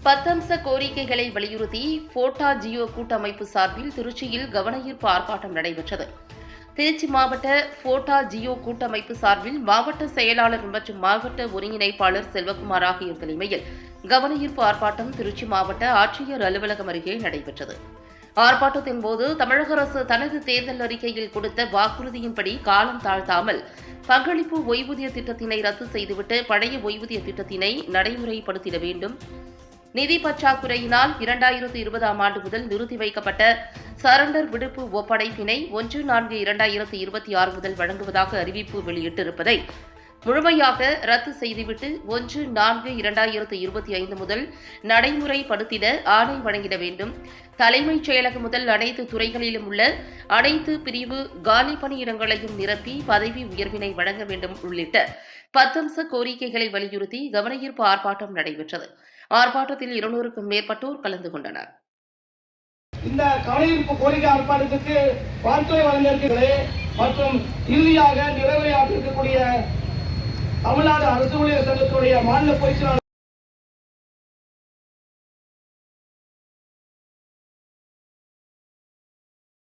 10 அம்ச கோரிக்கைகளை வலியுறுத்தி போட்டா ஜியோ கூட்டமைப்பு சார்பில் திருச்சியில் கவனஈர்ப்பு ஆர்ப்பாட்டம் நடைபெற்றது. திருச்சி மாவட்ட போட்டா ஜியோ கூட்டமைப்பு சார்பில் மாவட்ட செயலாளர் மற்றும் மாவட்ட ஒருங்கிணைப்பாளர் செல்வகுமார் ஆகியோர் தலைமையில் கவனஈர்ப்பு ஆர்ப்பாட்டம் திருச்சி மாவட்ட ஆட்சியர் அலுவலகம் அருகே நடைபெற்றது. ஆர்ப்பாட்டத்தின் போது தமிழக அரசு தனது தேர்தல் அறிக்கையில் கொடுத்த வாக்குறுதியின்படி காலம் தாழ்த்தாமல் பங்களிப்பு ஓய்வூதிய திட்டத்தினை ரத்து செய்துவிட்டு பழைய ஓய்வூதிய திட்டத்தினை நடைமுறைப்படுத்திட வேண்டும். நிதி பற்றாக்குறையினால் 2020ஆம் ஆண்டு முதல் நிறுத்தி வைக்கப்பட்ட சரண்டர் விடுப்பு ஒப்படைப்பினை 1/4/2026 முதல் வழங்குவதாக அறிவிப்பு வெளியிட்டிருப்பதை முழுமையாக ரத்து செய்துவிட்டு 1/4/2025 முதல் நடைமுறைப்படுத்திட ஆணை வழங்கிட வேண்டும். தலைமைச் செயலகம் முதல் அனைத்து துறைகளிலும் உள்ள அனைத்து பிரிவு காலி பணியிடங்களையும் நிரப்பி பதவி உயர்வினை வழங்க வேண்டும் உள்ளிட்ட 10 அம்ச கோரிக்கைகளை வலியுறுத்தி கவனஈர்ப்பு ஆர்ப்பாட்டம் நடைபெற்றது. ஆர்ப்பாட்டத்தில் 200க்கும் மேற்பட்டோர் கலந்து கொண்டனர். இந்த கவனஈர்ப்பு கோரிக்கை ஆர்ப்பாட்டத்திற்கு வாழ்த்துறை வழங்கியிருக்கிறே மற்றும் இறுதியாக நிறைவேறியாற்றிருக்கக்கூடிய தமிழ்நாடு அரசு ஊழியர் சங்கத்துடைய மாநில பொதுச் செயலாளர்